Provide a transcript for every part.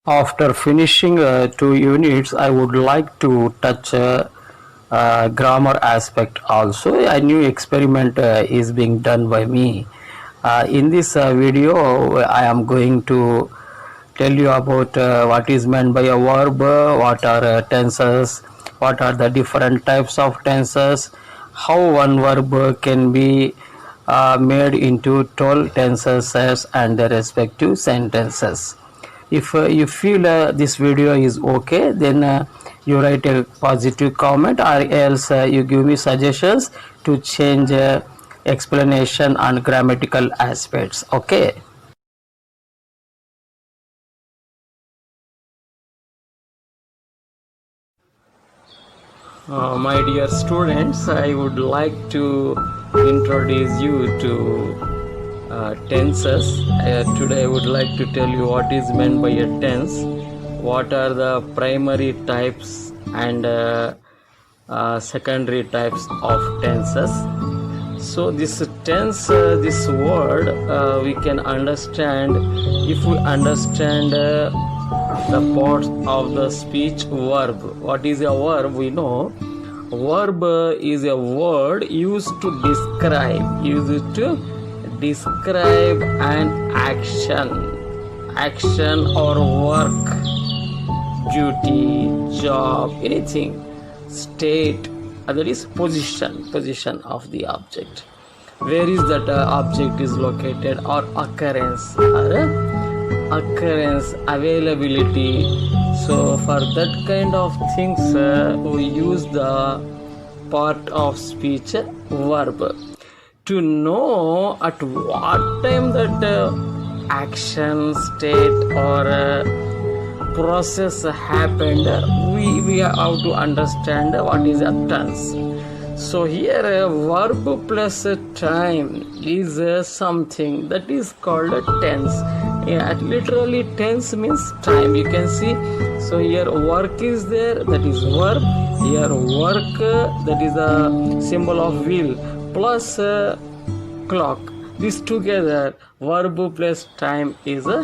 After finishing 2 units, I would like to touch grammar aspect also. A new experiment is being done by me. In this video, I am going to tell you about what is meant by a verb, what are tenses, what are the different types of tenses, how one verb can be made into 12 tenses and their respective sentences. If you feel this video is okay, then you write a positive comment, or else you give me suggestions to change explanation and grammatical aspects. Okay. My dear students, I would like to introduce you to tenses. Today I would like to tell you what is meant by a tense, what are the primary types and secondary types of tenses. So this tense, this word, we can understand if we understand the parts of the speech verb. What is a verb? We know verb is a word used to describe an action or work, duty, job, anything, state, that is position of the object, where is that object is located, or occurrence, availability. So for that kind of things we use the part of speech verb to know at what time that action, state, or process happened. We have to understand what is a tense. So here verb plus time is something that is called a tense. Literally tense means time, you can see. So here work is there, that is verb. Here work, that is a symbol of wheel, plus clock. This together, verb plus time is the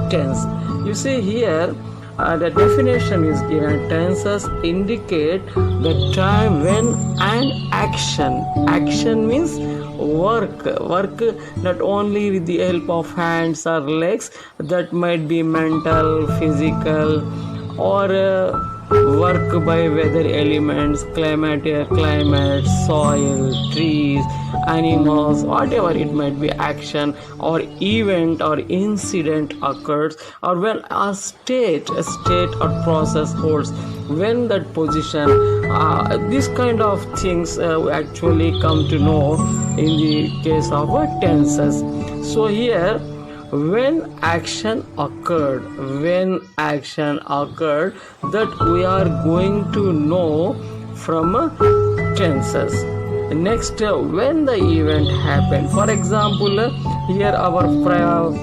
tense. You see here the definition is given. Tenses indicate the time when an action means work not only with the help of hands or legs, that might be mental, physical, or work by weather elements, climate, soil, trees, animals, whatever it might be, action or event or incident occurs, or when a state or process holds, when that position, this kind of things actually come to know in the case of tenses. So here when action occurred, that we are going to know from tenses. Next, when the event happened. For example, here our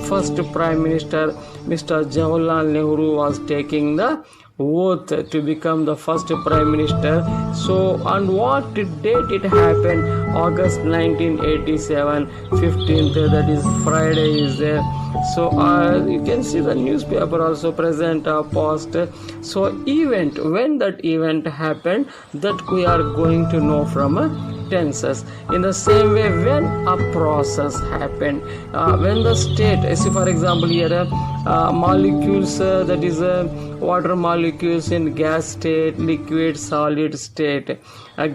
first Prime Minister, Mr. Jawaharlal Nehru, was taking the oath to become the first Prime Minister. So on what date it happened? August 1987, 15th, that is Friday is there. So you can see the newspaper also present past. So event, when that event happened, that we are going to know from tenses. In the same way, when a process happened, when the state, see for example here molecules, that is water molecules in gas state, liquid, solid state.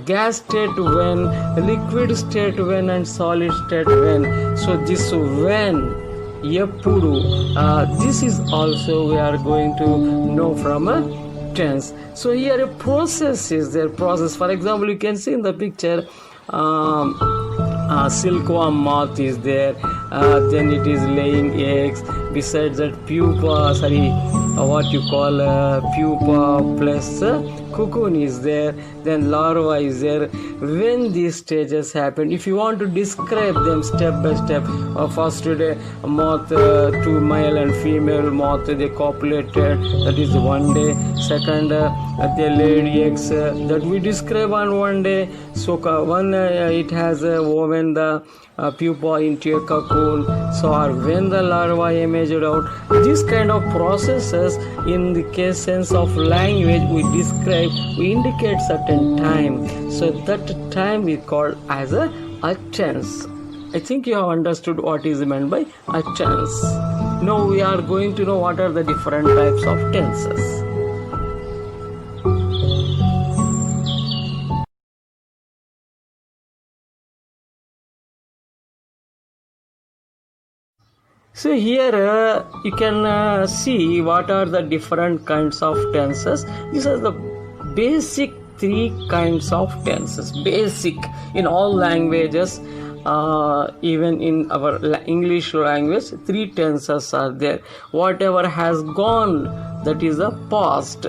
Gas state when, liquid state when, and solid state when. So this when, this is also we are going to know from a tense. So here a process is there. Process, for example, you can see in the picture silkworm moth is there, then it is laying eggs. Besides that, pupa plus cocoon is there. then larva is there. When these stages happen, if you want to describe them step by step, first day moth to male and female moth, they copulated, that is one day. Second, they laid eggs, that we describe on one day. So one it has woven the pupa into a cocoon, so or when the larva emerged out. This kind of processes in the case sense of language we describe, we indicate certain time, so that time we call as a tense. I think you have understood what is meant by a tense. Now we are going to know what are the different types of tenses. So here you can see what are the different kinds of tenses. These are the basic three kinds of tenses. Basic in all languages, even in our English language, three tenses are there. Whatever has gone, that is a past.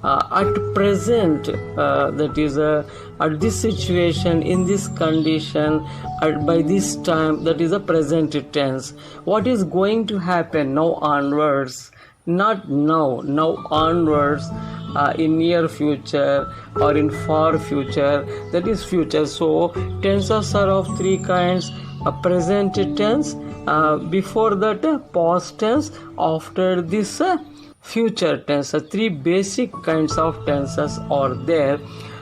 At present, that is at this situation, in this condition, by this time, that is a present tense. What is going to happen now onwards? Not now, now onwards, in near future or in far future, that is future. So tenses are of three kinds: a present tense, before that past tense, after this future tense. Three basic kinds of tenses are there,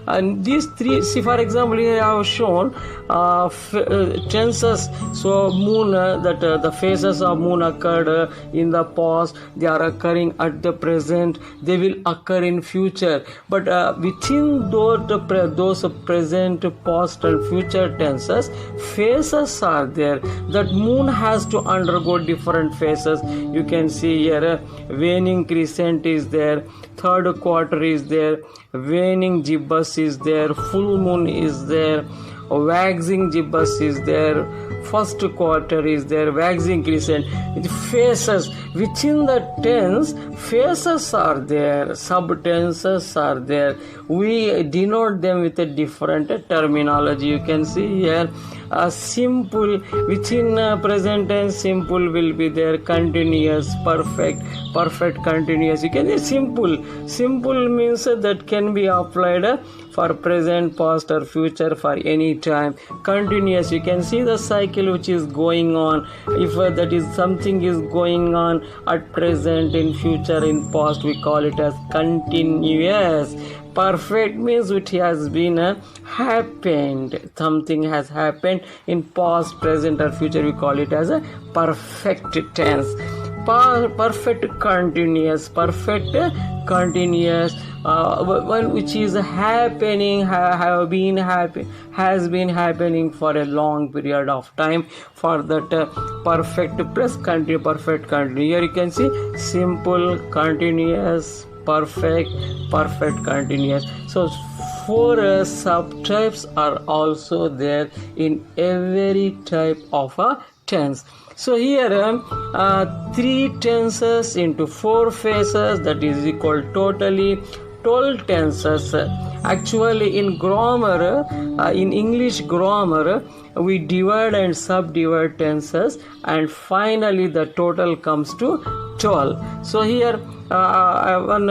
and these three, see for example here I have shown tenses. So moon, that the phases of moon occurred in the past, they are occurring at the present, they will occur in future. But within those present, past and future tenses, phases are there. That moon has to undergo different phases. You can see here waning crescent is there, third quarter is there, waning gibbous is there, full moon is there, waxing gibbous is there, first quarter is there, waxing crescent. It phases within the tense, phases are there, subtenses are there. We denote them with a different terminology. You can see here simple, within present tense simple will be there, continuous, perfect, perfect continuous. You can say simple means that can be applied for present, past or future, for any time. Continuous, you can see the cycle which is going on. If that is something is going on at present, in future, in past, we call it as continuous. Perfect means which has been happened, something has happened in past, present or future, we call it as a perfect tense. Perfect continuous, one which is happening, has been happening for a long period of time. For that perfect plus continue, perfect continue. Here you can see simple, continuous, perfect, perfect continuous. So four subtypes are also there in every type of a tense. So here three tenses into four phases, that is equal totally 12 tenses. Actually in grammar, in English grammar, we divide and subdivide tenses, and finally the total comes to 12. So here one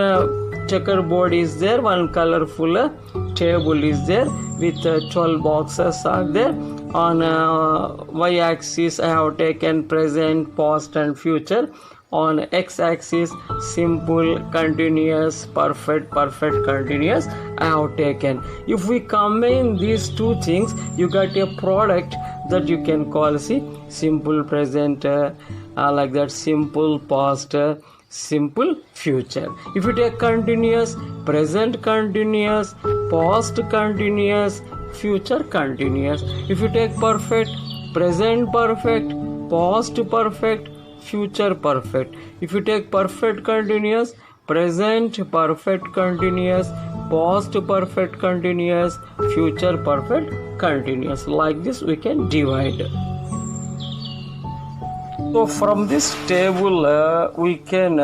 checkerboard is there, one colorful table is there with 12 boxes are there. On y-axis I have taken present, past and future. On x-axis simple, continuous, perfect, perfect continuous I have taken. If we combine these two things, you get a product that you can call simple present, like that, simple past, simple future. If you take continuous, present continuous, past continuous, future continuous. If you take perfect, present perfect, past perfect, future perfect. If you take perfect continuous, present perfect continuous, past perfect continuous, future perfect continuous. Like this we can divide. So from this table we can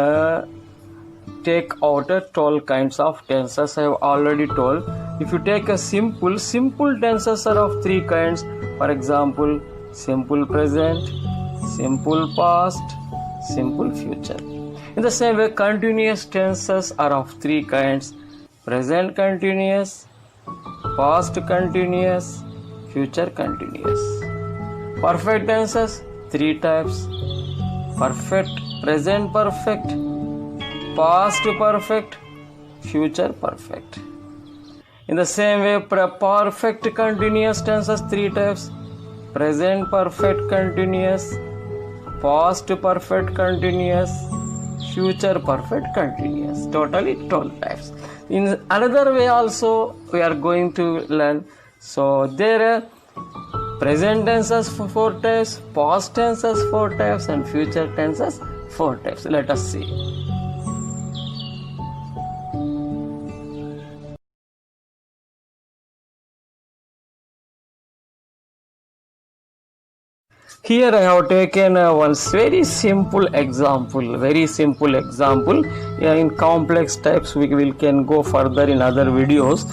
take out 12 kinds of tenses. I have already told. If you take a simple tenses are of three kinds. For example, simple present, simple past, simple future. In the same way, continuous tenses are of three kinds: present continuous, past continuous, future continuous. Perfect tenses, three types: perfect, present perfect, past perfect, future perfect. In the same way, perfect continuous tenses, three types: present perfect continuous, past perfect continuous, future perfect continuous. Totally 12 types. In another way also we are going to learn. So there are present tenses for 4 types, past tenses 4 types, and future tenses 4 types. Let us see. Here I have taken one very simple example. In complex types we can go further in other videos.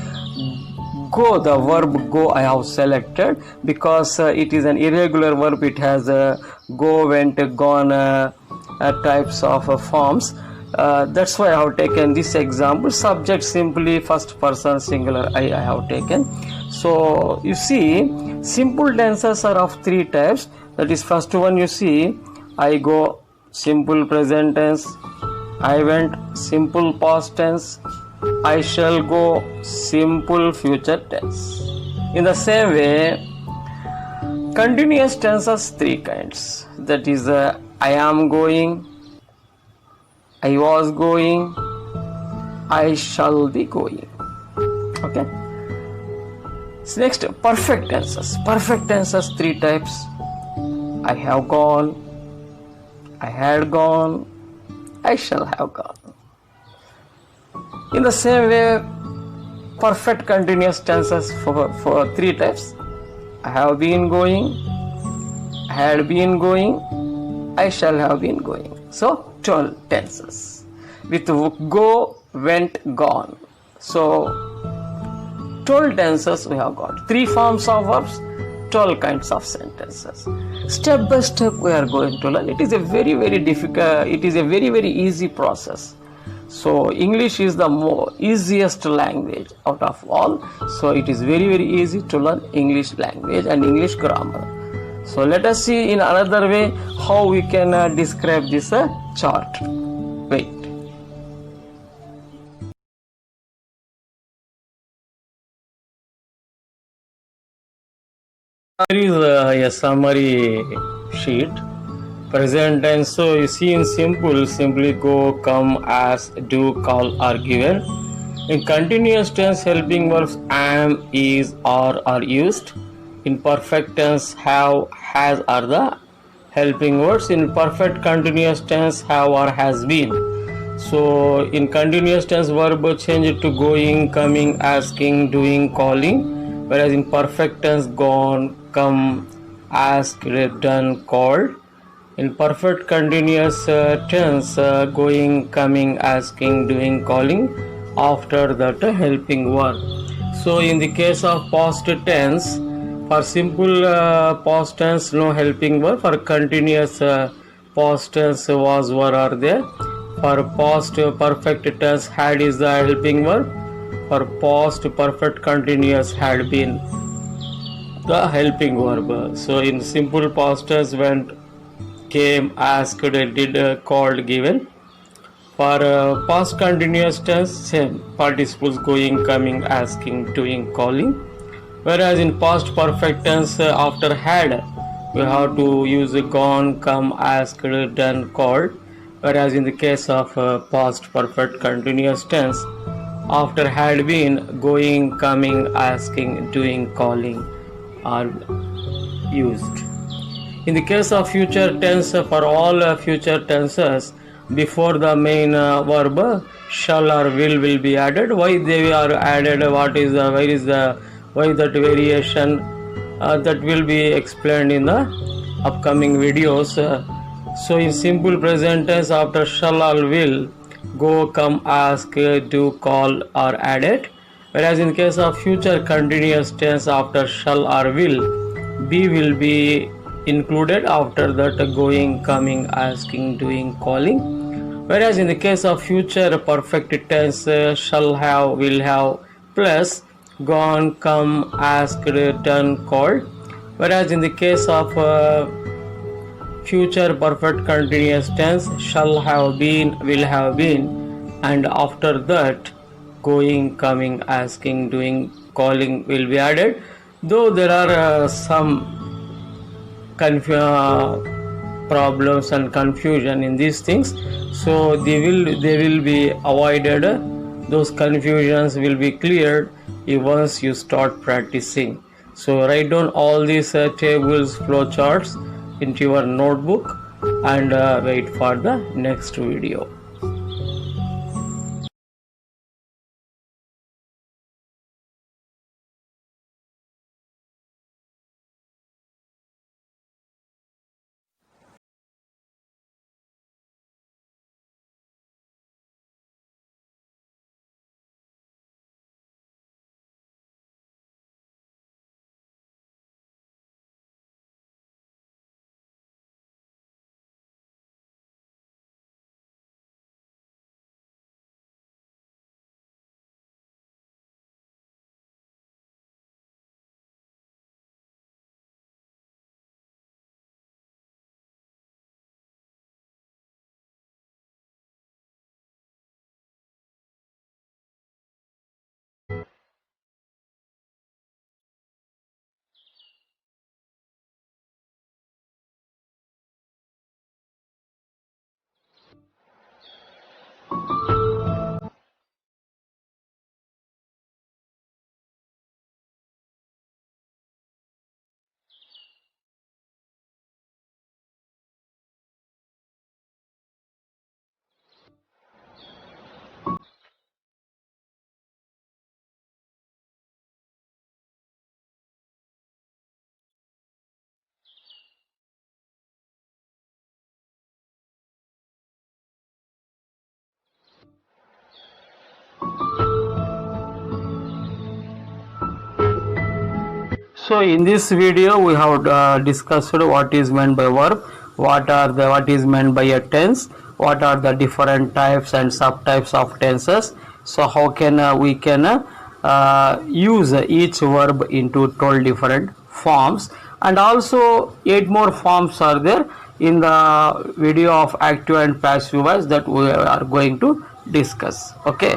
Go, the verb go I have selected because it is an irregular verb. It has go, went, gone types of forms. That's why I have taken this example. Subject simply first person singular I have taken. So you see, simple tenses are of three types. That is, first one you see, I go, simple present tense; I went, simple past tense; I shall go, simple future tense. In the same way, continuous tenses three kinds. That is, I am going, I was going, I shall be going. Okay. So next, perfect tenses. Perfect tenses three types: I have gone, I had gone, I shall have gone. In the same way, perfect continuous tenses for three types: I have been going, I had been going, I shall have been going. So 12 tenses with go, went, gone. So 12 tenses we have got. 3 forms of verbs, 12 kinds of sentences. Step by step we are going to learn. It is a very difficult, it is a very easy process. So English is the easiest language out of all. So it is very easy to learn English language and English grammar. So let us see in another way how we can describe this chart. Wait. Here is a summary sheet. Present tense. So you see, in simple, simply go, come, ask, do, call are given. In continuous tense, helping verbs am, is, are used. In perfect tense, have, has are the helping words. In perfect continuous tense, have or has been. So in continuous tense, verb change to going, coming, asking, doing, calling. Whereas in perfect tense, gone, come, asked, done, called. In perfect continuous tense, going, coming, asking, doing, calling, after that helping verb. So in the case of past tense, for simple past tense no helping verb. For continuous past tense was, were, are there. For past perfect tense, had is the helping verb. For past perfect continuous, had been the helping verb. So in simple past tense, went, came, asked, did, called, given. For past continuous tense, same participles going, coming, asking, doing, calling. Whereas in past perfect tense, after had, we have to use gone, come, asked, done, called. Whereas in the case of past perfect continuous tense, after had been, going, coming, asking, doing, calling are used. In the case of future tense, for all future tenses, before the main verb, shall or will be added. Why they are added? What is the, where is the, why that variation? That will be explained in the upcoming videos. So in simple present tense, after shall or will, go, come, ask, do, call are added. Whereas in case of future continuous tense, after shall or will, be will be included. After that, going, coming, asking, doing, calling. Whereas in the case of future perfect tense, shall have, will have, plus gone, come, asked, done, called. Whereas in the case of future perfect continuous tense, shall have been, will have been, and after that going, coming, asking, doing, calling will be added. Though there are some problems and confusion in these things, so they will be avoided. Those confusions will be cleared once you start practicing. So write down all these tables, flowcharts into your notebook, and wait for the next video. So in this video we have discussed what is meant by verb, what is meant by a tense, what are the different types and subtypes of tenses. So how can we can use each verb into 12 different forms, and also 8 more forms are there in the video of active and passive voice that we are going to discuss. Okay.